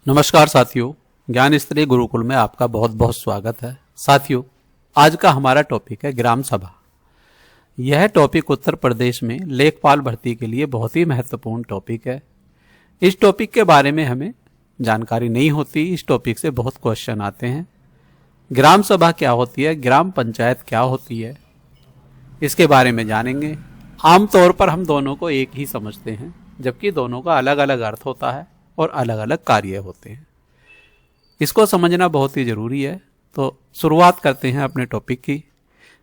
नमस्कार साथियों, ज्ञान स्तरीय गुरुकुल में आपका बहुत बहुत स्वागत है। साथियों, आज का हमारा टॉपिक है ग्राम सभा। यह टॉपिक उत्तर प्रदेश में लेखपाल भर्ती के लिए बहुत ही महत्वपूर्ण टॉपिक है। इस टॉपिक के बारे में हमें जानकारी नहीं होती, इस टॉपिक से बहुत क्वेश्चन आते हैं। ग्राम सभा क्या होती है, ग्राम पंचायत क्या होती है, इसके बारे में जानेंगे। आमतौर पर हम दोनों को एक ही समझते हैं, जबकि दोनों का अलग अलग अर्थ होता है और अलग अलग कार्य होते हैं। इसको समझना बहुत ही जरूरी है। तो शुरुआत करते हैं अपने टॉपिक की।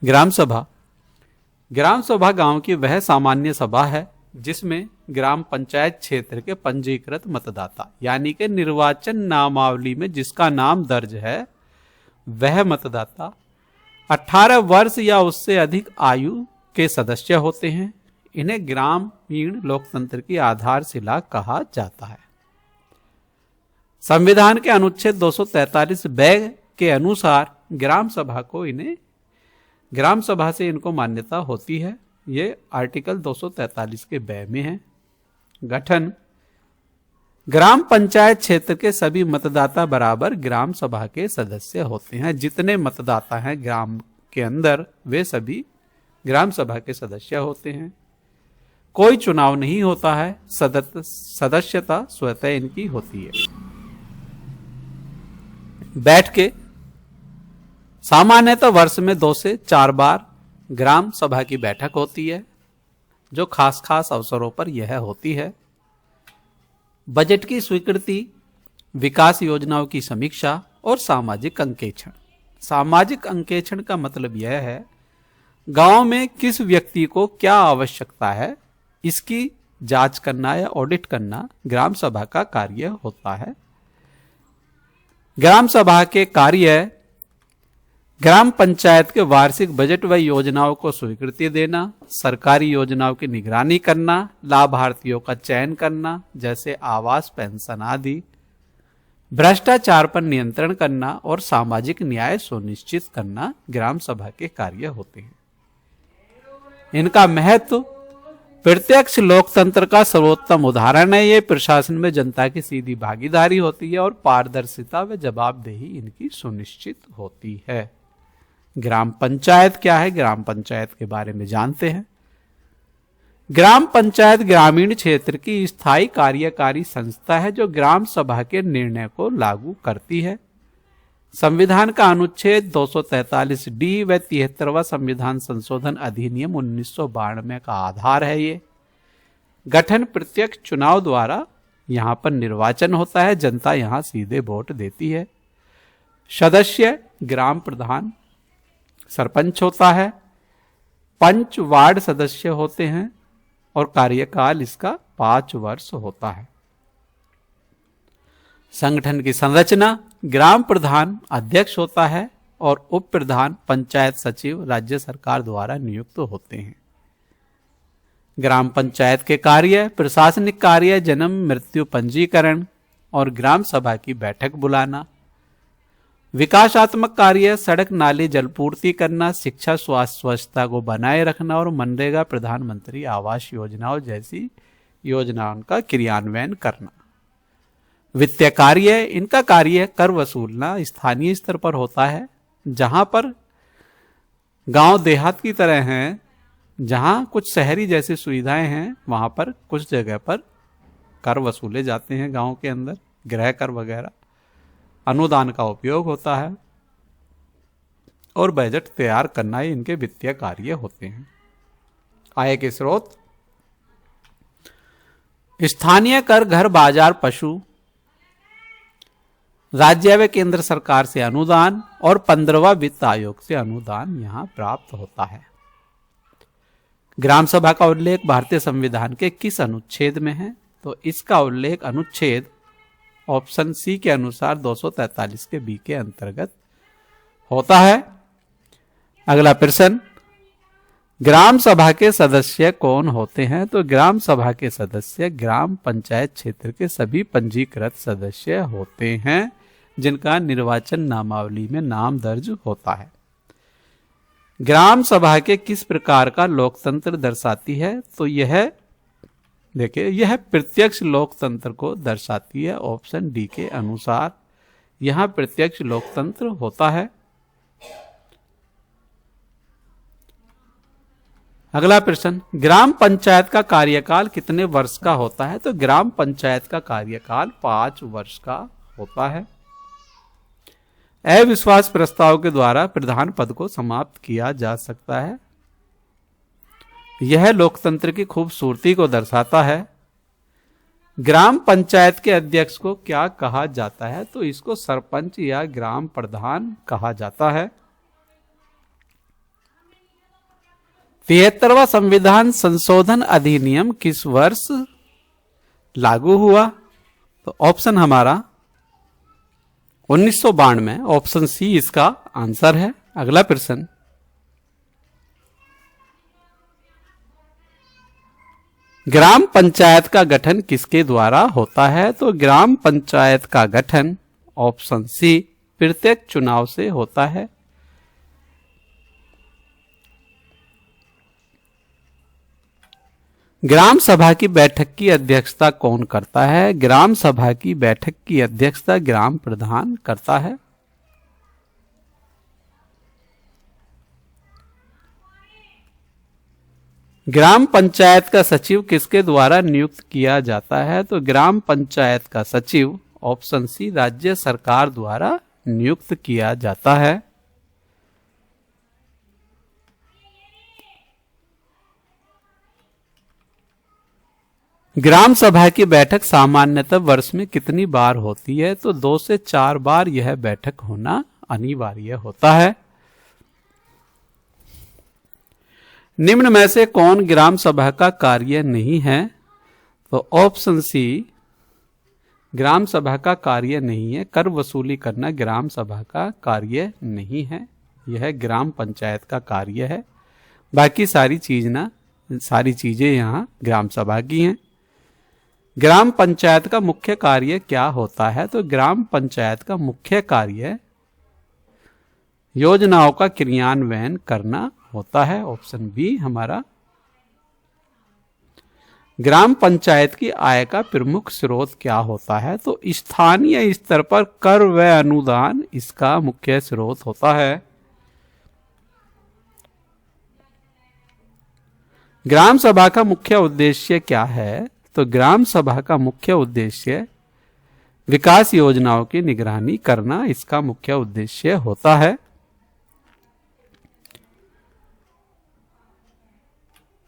ग्राम सभा। ग्राम सभा गांव की वह सामान्य सभा है जिसमें ग्राम पंचायत क्षेत्र के पंजीकृत मतदाता यानी कि निर्वाचन नामावली में जिसका नाम दर्ज है वह मतदाता 18 वर्ष या उससे अधिक आयु के सदस्य होते हैं। इन्हें ग्रामीण लोकतंत्र की आधारशिला कहा जाता है। संविधान के अनुच्छेद 243 ब के अनुसार ग्राम सभा से इनको मान्यता होती है। ये आर्टिकल 243 के ब में है। गठन। ग्राम पंचायत क्षेत्र के सभी मतदाता बराबर ग्राम सभा के सदस्य होते हैं। जितने मतदाता हैं ग्राम के अंदर वे सभी ग्राम सभा के सदस्य होते हैं। कोई चुनाव नहीं होता है, सदस्यता स्वतः इनकी होती है। बैठ के सामान्यतः वर्ष में 2 से 4 बार ग्राम सभा की बैठक होती है, जो खास खास अवसरों पर यह होती है। बजट की स्वीकृति, विकास योजनाओं की समीक्षा और सामाजिक अंकेक्षण। सामाजिक अंकेक्षण का मतलब यह है गांव में किस व्यक्ति को क्या आवश्यकता है, इसकी जांच करना या ऑडिट करना ग्राम सभा का कार्य होता है। ग्राम सभा के कार्य ग्राम पंचायत के वार्षिक बजट व योजनाओं को स्वीकृति देना, सरकारी योजनाओं की निगरानी करना, लाभार्थियों का चयन करना जैसे आवास, पेंशन आदि, भ्रष्टाचार पर नियंत्रण करना और सामाजिक न्याय सुनिश्चित करना ग्राम सभा के कार्य होते हैं। इनका महत्व प्रत्यक्ष लोकतंत्र का सर्वोत्तम उदाहरण है। ये प्रशासन में जनता की सीधी भागीदारी होती है और पारदर्शिता व जवाबदेही इनकी सुनिश्चित होती है। ग्राम पंचायत क्या है, ग्राम पंचायत के बारे में जानते हैं। ग्राम पंचायत ग्रामीण क्षेत्र की स्थायी कार्यकारी संस्था है जो ग्राम सभा के निर्णय को लागू करती है। संविधान का अनुच्छेद 243 डी व 73वां संविधान संशोधन अधिनियम 1992 का आधार है। ये गठन प्रत्यक्ष चुनाव द्वारा यहां पर निर्वाचन होता है, जनता यहां सीधे वोट देती है। सदस्य ग्राम प्रधान, सरपंच होता है, पंच वार्ड सदस्य होते हैं और कार्यकाल इसका 5 वर्ष होता है। संगठन की संरचना, ग्राम प्रधान अध्यक्ष होता है और उप प्रधान पंचायत सचिव राज्य सरकार द्वारा नियुक्त होते हैं। ग्राम पंचायत के कार्य प्रशासनिक कार्य, जन्म मृत्यु पंजीकरण और ग्राम सभा की बैठक बुलाना। विकासात्मक कार्य सड़क नाली जलपूर्ति करना, शिक्षा स्वास्थ्य स्वच्छता को बनाए रखना और मनरेगा प्रधानमंत्री आवास योजनाओं जैसी योजनाओं का क्रियान्वयन करना। वित्तीय कार्य, इनका कार्य कर वसूलना स्थानीय स्तर पर होता है। जहां पर गांव देहात की तरह हैं, जहां कुछ शहरी जैसी सुविधाएं हैं, वहां पर कुछ जगह पर कर वसूले जाते हैं। गांव के अंदर गृह कर वगैरह, अनुदान का उपयोग होता है और बजट तैयार करना ही इनके वित्तीय कार्य होते हैं। आय के स्रोत, स्थानीय कर, घर बाजार, पशु, राज्य व केंद्र सरकार से अनुदान और 15वां वित्त आयोग से अनुदान यहां प्राप्त होता है। ग्राम सभा का उल्लेख भारतीय संविधान के किस अनुच्छेद में है? तो इसका उल्लेख अनुच्छेद ऑप्शन सी के अनुसार 243 के बी के अंतर्गत होता है। अगला प्रश्न, ग्राम सभा के सदस्य कौन होते हैं? तो ग्राम सभा के सदस्य ग्राम पंचायत क्षेत्र के सभी पंजीकृत सदस्य होते हैं जिनका निर्वाचन नामावली में नाम दर्ज होता है। ग्राम सभा के किस प्रकार का लोकतंत्र दर्शाती है? तो यह देखिए यह प्रत्यक्ष लोकतंत्र को दर्शाती है। ऑप्शन डी के अनुसार यहां प्रत्यक्ष लोकतंत्र होता है। अगला प्रश्न, ग्राम पंचायत का कार्यकाल कितने वर्ष का होता है? तो ग्राम पंचायत का कार्यकाल 5 वर्ष का होता है। अविश्वास प्रस्ताव के द्वारा प्रधान पद को समाप्त किया जा सकता है। यह लोकतंत्र की खूबसूरती को दर्शाता है। ग्राम पंचायत के अध्यक्ष को क्या कहा जाता है? तो इसको सरपंच या ग्राम प्रधान कहा जाता है। 73वां संविधान संशोधन अधिनियम किस वर्ष लागू हुआ? तो ऑप्शन हमारा 1992। ऑप्शन सी इसका आंसर है। अगला प्रश्न, ग्राम पंचायत का गठन किसके द्वारा होता है? तो ग्राम पंचायत का गठन ऑप्शन सी प्रत्यक्ष चुनाव से होता है। ग्राम सभा की बैठक की अध्यक्षता कौन करता है? ग्राम सभा की बैठक की अध्यक्षता ग्राम प्रधान करता है। ग्राम पंचायत का सचिव किसके द्वारा नियुक्त किया जाता है? तो ग्राम पंचायत का सचिव ऑप्शन सी राज्य सरकार द्वारा नियुक्त किया जाता है। ग्राम सभा की बैठक सामान्यतः वर्ष में कितनी बार होती है? तो 2 से 4 बार यह बैठक होना अनिवार्य होता है। निम्न में से कौन ग्राम सभा का कार्य नहीं है? तो ऑप्शन सी ग्राम सभा का कार्य नहीं है। कर वसूली करना ग्राम सभा का कार्य नहीं है, यह ग्राम पंचायत का कार्य है। बाकी सारी चीजें यहाँ ग्राम सभा की हैं। ग्राम पंचायत का मुख्य कार्य क्या होता है? तो ग्राम पंचायत का मुख्य कार्य योजनाओं का क्रियान्वयन करना होता है। ऑप्शन बी हमारा। ग्राम पंचायत की आय का प्रमुख स्रोत क्या होता है? तो स्थानीय स्तर पर कर व अनुदान इसका मुख्य स्रोत होता है। ग्राम सभा का मुख्य उद्देश्य क्या है? तो ग्राम सभा का मुख्य उद्देश्य विकास योजनाओं की निगरानी करना इसका मुख्य उद्देश्य होता है।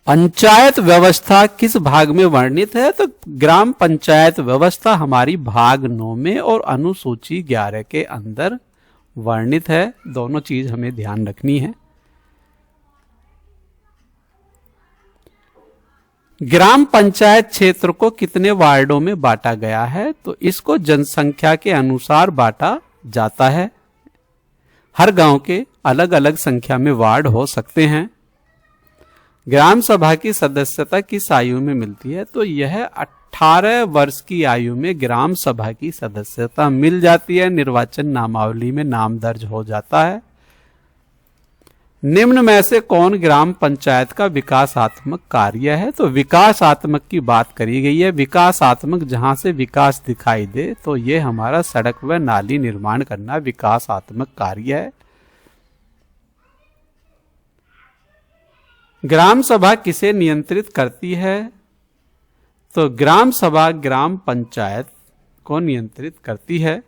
पंचायत व्यवस्था किस भाग में वर्णित है? तो ग्राम पंचायत व्यवस्था हमारी भाग 9 में और अनुसूची 11 के अंदर वर्णित है। दोनों चीज हमें ध्यान रखनी है। ग्राम पंचायत क्षेत्र को कितने वार्डों में बांटा गया है? तो इसको जनसंख्या के अनुसार बांटा जाता है। हर गांव के अलग अलग संख्या में वार्ड हो सकते हैं। ग्राम सभा की सदस्यता किस आयु में मिलती है? तो यह 18 वर्ष की आयु में ग्राम सभा की सदस्यता मिल जाती है। निर्वाचन नामावली में नाम दर्ज हो जाता है। निम्न में से कौन ग्राम पंचायत का विकासात्मक कार्य है? तो विकासात्मक की बात करी गई है। विकासात्मक जहां से विकास दिखाई दे तो ये हमारा सड़क व नाली निर्माण करना विकासात्मक कार्य है। ग्राम सभा किसे नियंत्रित करती है? तो ग्राम सभा ग्राम पंचायत को नियंत्रित करती है।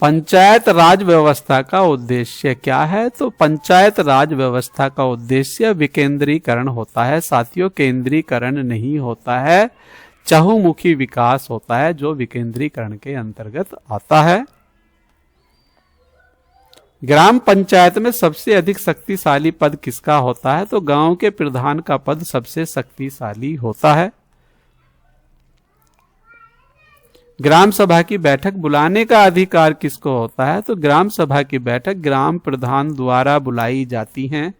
पंचायत राज व्यवस्था का उद्देश्य क्या है? तो पंचायत राज व्यवस्था का उद्देश्य विकेंद्रीकरण होता है। साथियों, केंद्रीकरण नहीं होता है, चहुमुखी विकास होता है जो विकेंद्रीकरण के अंतर्गत आता है। ग्राम पंचायत में सबसे अधिक शक्तिशाली पद किसका होता है? तो गांव के प्रधान का पद सबसे शक्तिशाली होता है। ग्राम सभा की बैठक बुलाने का अधिकार किसको होता है? तो ग्राम सभा की बैठक ग्राम प्रधान द्वारा बुलाई जाती हैं।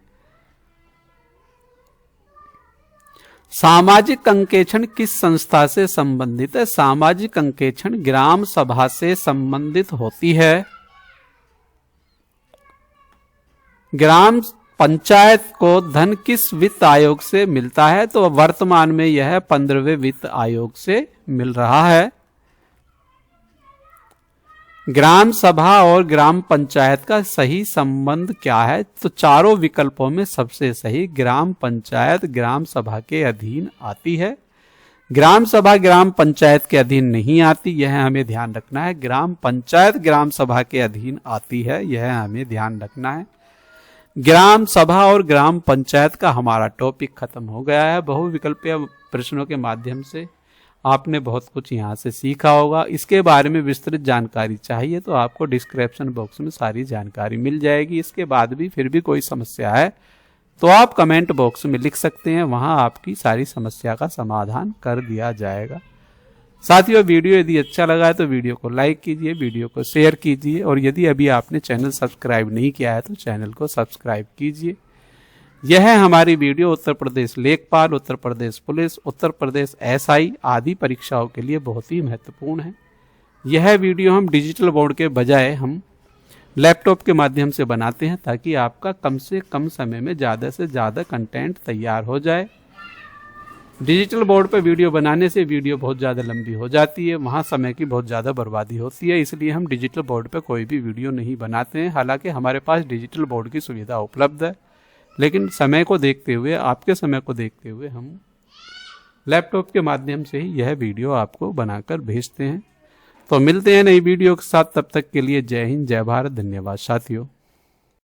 सामाजिक अंकेक्षण किस संस्था से संबंधित है? सामाजिक अंकेक्षण ग्राम सभा से संबंधित होती है। ग्राम पंचायत को धन किस वित्त आयोग से मिलता है? तो वर्तमान में यह 15वें वित्त आयोग से मिल रहा है। ग्राम सभा और ग्राम पंचायत का सही संबंध क्या है? तो चारों विकल्पों में सबसे सही ग्राम पंचायत ग्राम सभा के अधीन आती है। ग्राम सभा ग्राम पंचायत के अधीन नहीं आती, यह हमें ध्यान रखना है। ग्राम पंचायत ग्राम सभा के अधीन आती है, यह हमें ध्यान रखना है। ग्राम सभा और ग्राम पंचायत का हमारा टॉपिक खत्म हो गया है। बहुविकल्पीय प्रश्नों के माध्यम से आपने बहुत कुछ यहाँ से सीखा होगा। इसके बारे में विस्तृत जानकारी चाहिए तो आपको डिस्क्रिप्शन बॉक्स में सारी जानकारी मिल जाएगी। इसके बाद भी फिर भी कोई समस्या है तो आप कमेंट बॉक्स में लिख सकते हैं, वहां आपकी सारी समस्या का समाधान कर दिया जाएगा। साथियों, वीडियो यदि अच्छा लगा है तो वीडियो को लाइक कीजिए, वीडियो को शेयर कीजिए और यदि अभी आपने चैनल सब्सक्राइब नहीं किया है तो चैनल को सब्सक्राइब कीजिए। यह है हमारी वीडियो उत्तर प्रदेश लेखपाल, उत्तर प्रदेश पुलिस, उत्तर प्रदेश एसआई आदि परीक्षाओं के लिए बहुत ही महत्वपूर्ण है। यह वीडियो हम डिजिटल बोर्ड के बजाय हम लैपटॉप के माध्यम से बनाते हैं ताकि आपका कम से कम समय में ज़्यादा से ज़्यादा कंटेंट तैयार हो जाए। डिजिटल बोर्ड पर वीडियो बनाने से वीडियो बहुत ज़्यादा लंबी हो जाती है, वहाँ समय की बहुत ज़्यादा बर्बादी होती है, इसलिए हम डिजिटल बोर्ड पर कोई भी वीडियो नहीं बनाते हैं। हालांकि हमारे पास डिजिटल बोर्ड की सुविधा उपलब्ध है, लेकिन समय को देखते हुए, आपके समय को देखते हुए हम लैपटॉप के माध्यम से ही यह वीडियो आपको बनाकर भेजते हैं। तो मिलते हैं नई वीडियो के साथ, तब तक के लिए जय हिंद, जय भारत, धन्यवाद साथियों।